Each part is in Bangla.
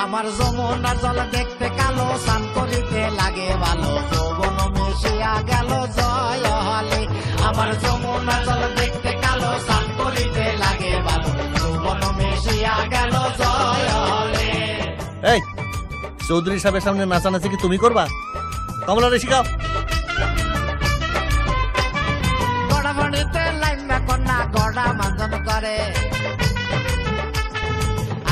আমার যমুনার জল দেখতে কালো, স্নান করিতে লাগে ভালো, যৌবন মিশিয়া গেল জয় হলে। আমার যমুনার জল দেখতে কালো, স্নান করিতে লাগে ভালো, যৌবন মিশিয়া গেল জয় হলে। এই চৌধুরী সাহেবের সামনে নাচানাচি কি তুমি করবা? কমলারে শিখাও। গড়া পানিতে লাইমা কন্যা গড়া মাঞ্জন করে,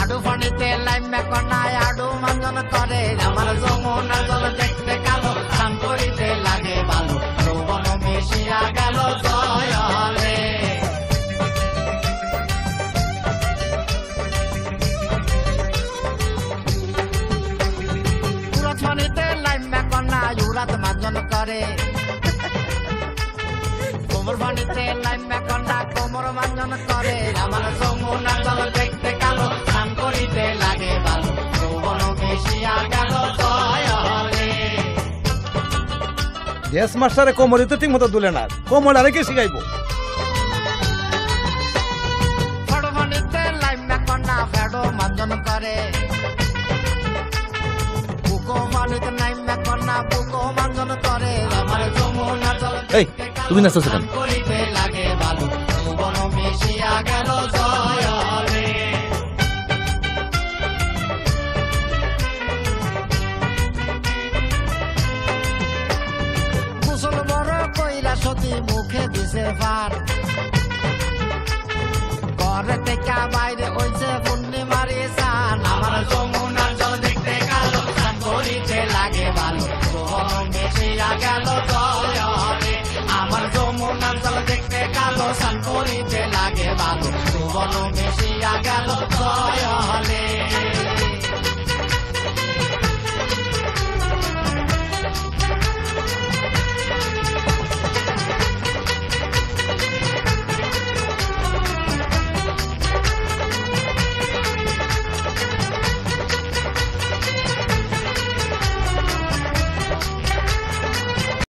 আডু পানিতে লাইমা কন্যা আডু মাঞ্জন করে। আমার যমুনার জল দেখতে কালো, স্নান করিতে লাগে ভালো, যৌবন মিশিয়া গেল জয় হলে। উড়াত পানিতে লাইমা কন্যা উড়াত মাঞ্জন করে, কোমর পানিতে লাইমা কন্যা কোমর মাঞ্জন করে। আমার যমুনার জল দেখতে কালো, স্নান করিতে লাগে ভালো, যৌবন মিশিয়া গেল জয় হলে। গ্যাস মাস্টারে কোমরে তো ঠিক মতো দুলে না, কোমর আরে কে শিখাইবো? ফেডো পানিতে লাইমা কন্যা ফেডো মাঞ্জন করে, বুকো পানিতে লাইমা কন্যা বুকো মাঞ্জন করে। আমার যমুনার জল এই তুমি নাচছো কেন? করিতে লাগে ভালো, যৌবন মিশিয়া গেল জয় হলে। কুশল বড় কইরা সতী মুখে দিছে পার, ঘরে থেকে বাইরে হইছে পূর্ণিমারি